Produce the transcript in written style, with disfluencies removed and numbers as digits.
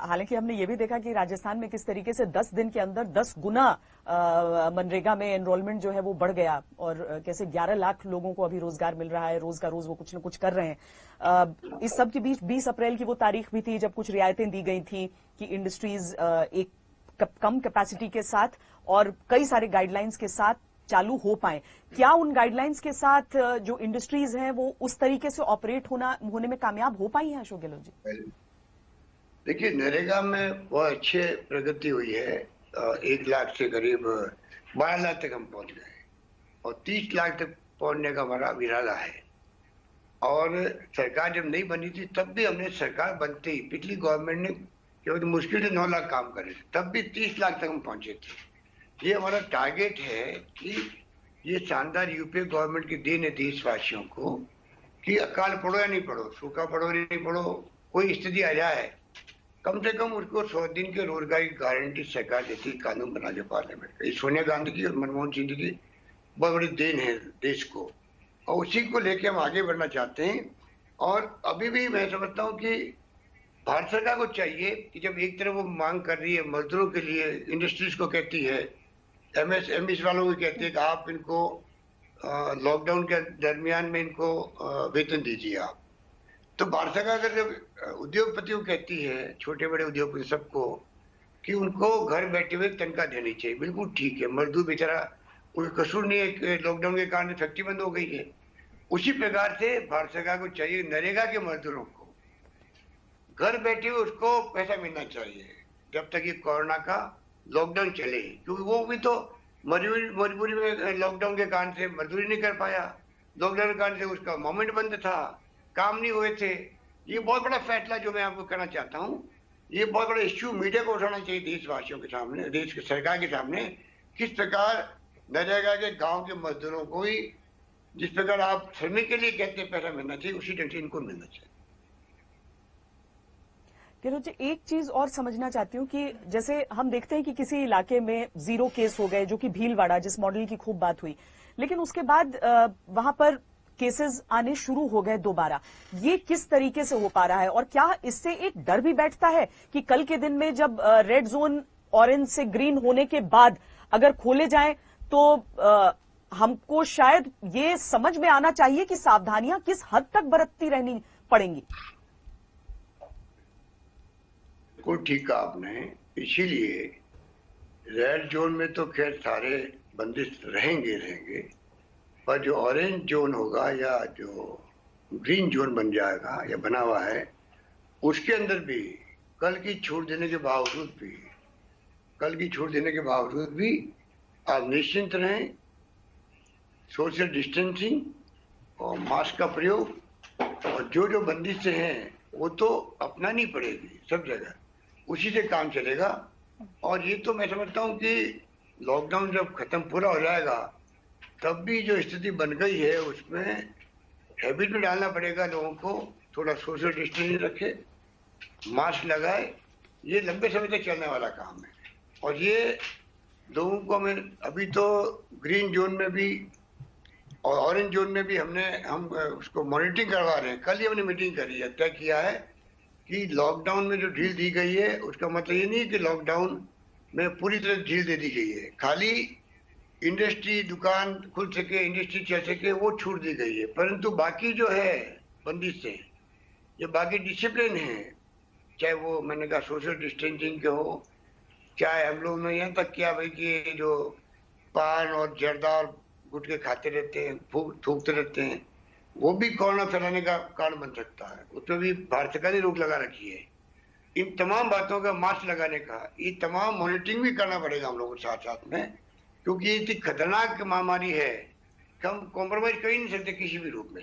हालांकि हमने ये भी देखा कि राजस्थान में किस तरीके से 10 दिन के अंदर 10 गुना मनरेगा में एनरोलमेंट जो है वो बढ़ गया और कैसे 11 लाख लोगों को अभी रोजगार मिल रहा है, रोज का रोज वो कुछ न कुछ कर रहे हैं। इस सब के बीच 20 अप्रैल की वो तारीख भी थी जब कुछ रियायतें दी गई थी कि इंडस्ट्रीज एक कम कैपेसिटी के साथ और कई सारे गाइडलाइंस के साथ चालू हो पाए। क्या उन गाइडलाइंस के साथ जो इंडस्ट्रीज हैं वो उस तरीके से ऑपरेट होने में कामयाब हो पाई हैं, अशोक गहलोत जी? देखिए, नरेगा में बहुत अच्छे प्रगति हुई है। 1 लाख से करीब 12 लाख तक हम पहुंच गए और 30 लाख तक पहुंचने का हमारा इरादा है। और सरकार जब नहीं बनी थी तब भी हमने, सरकार बनते ही पिछली गवर्नमेंट ने केवल मुश्किल से 9 लाख काम करे थे, तब भी 30 लाख तक हम पहुंचे थे। ये हमारा टारगेट है कि ये शानदार यूपीए गवर्नमेंट की देन है देशवासियों को कि अकाल पड़ो या नहीं पड़ो, सूखा पड़ो या नहीं पड़ो, कोई स्थिति आ जाए, कम से कम उसको 100 दिन के रोजगार की गारंटी सरकार देती, कानून बना के पार्लियामेंट। ये सोनिया गांधी की और मनमोहन सिंह जी की बहुत बड़ी देन है देश को, और उसी को लेके हम आगे बढ़ना चाहते हैं। और अभी भी मैं समझता हूँ कि भारत सरकार को चाहिए कि जब एक तरफ वो मांग कर रही है मजदूरों के लिए, इंडस्ट्रीज को कहती है, एमएसएमई वालों को कहती है कि आप इनको लॉकडाउन के दरमियान में इनको वेतन दीजिए आप, तो भारत सरकार अगर जब उद्योगपतियों कहती है, छोटे बड़े उद्योगपति सबको, कि उनको घर बैठे हुए तनख्वाह देनी चाहिए, बिल्कुल ठीक है। मजदूर बेचारा, कोई कसूर नहीं है कि लॉकडाउन के कारण फैक्ट्री बंद हो गई है। उसी प्रकार से भारत सरकार को चाहिए नरेगा के मजदूरों को घर बैठे हुए उसको पैसा मिलना चाहिए जब तक ये कोरोना का लॉकडाउन चले, क्योंकि वो भी तो मजबूरी में लॉकडाउन के कारण से मजदूरी नहीं कर पाया, लॉकडाउन के कारण से उसका मूवमेंट बंद था, काम नहीं हुए थे। ये बहुत बड़ा फैसला जो मैं आपको कहना चाहता हूँ, ये बहुत बड़ा इश्यू मीडिया को उठाना चाहिए देशवासियों के सामने, देश की सरकार के सामने, किस प्रकार नरेगा के गांव के मजदूरों को ही जिस प्रकार आप श्रमिक के लिए कहते हैं पैसा मिलना चाहिए, उसी ढंग से इनको मिलना चाहिए। गहलोत जी, एक चीज और समझना चाहती हूँ कि जैसे हम देखते हैं कि किसी इलाके में 0 केस हो गए, जो कि भीलवाड़ा जिस मॉडल की खूब बात हुई, लेकिन उसके बाद वहां पर केसेस आने शुरू हो गए दोबारा। ये किस तरीके से हो पा रहा है और क्या इससे एक डर भी बैठता है कि कल के दिन में जब रेड जोन ऑरेंज से ग्रीन होने के बाद अगर खोले जाएं तो हमको शायद ये समझ में आना चाहिए कि सावधानियां किस हद तक बरतती रहनी पड़ेंगी? बिल्कुल ठीक कहा आपने। इसीलिए रेड जोन में तो खैर सारे बंदिश रहेंगे, पर जो ऑरेंज जोन होगा या जो ग्रीन जोन बन जाएगा या बना हुआ है, उसके अंदर भी कल की छूट देने के बावजूद भी आप निश्चिंत रहें, सोशल डिस्टेंसिंग और मास्क का प्रयोग, और जो बंदिशें हैं वो तो अपनानी पड़ेगी सब जगह, उसी से काम चलेगा। और ये तो मैं समझता हूँ कि लॉकडाउन जब खत्म पूरा हो जाएगा तब भी जो स्थिति बन गई है उसमें हैबिट में डालना पड़ेगा लोगों को, थोड़ा सोशल डिस्टेंस रखे, मास्क लगाए। ये लंबे समय तक चलने वाला काम है और ये लोगों को हमें अभी तो ग्रीन जोन में भी और ऑरेंज जोन में भी हम उसको मॉनिटरिंग करवा रहे हैं। कल ही हमने मीटिंग करी है, तय किया है कि लॉकडाउन में जो ढील दी गई है उसका मतलब ये नहीं कि लॉकडाउन में पूरी तरह ढील दे दी गई है, खाली इंडस्ट्री दुकान खुल सके, इंडस्ट्री चल सके, वो छूट दी गई है। परंतु बाकी जो है बंदिश से, जो बाकी डिसिप्लिन है, चाहे वो मैंने कहा सोशल डिस्टेंसिंग के हो, चाहे हम लोग ने यहाँ तक किया भाई कि जो पान और जर्दा और गुटखे खाते रहते हैं, थूकते रहते हैं, वो भी कोरोना फैलाने का कारण बन सकता है, उसमें भी भारत सरकार ने रोक लगा रखी है। इन तमाम बातों का मास्क लगाने का, ये तमाम मॉनिटरिंग भी करना पड़ेगा हम लोगों के साथ साथ में, क्योंकि ये इतनी खतरनाक महामारी है कि हम कॉम्प्रोमाइज कर ही नहीं सकते किसी भी रूप में।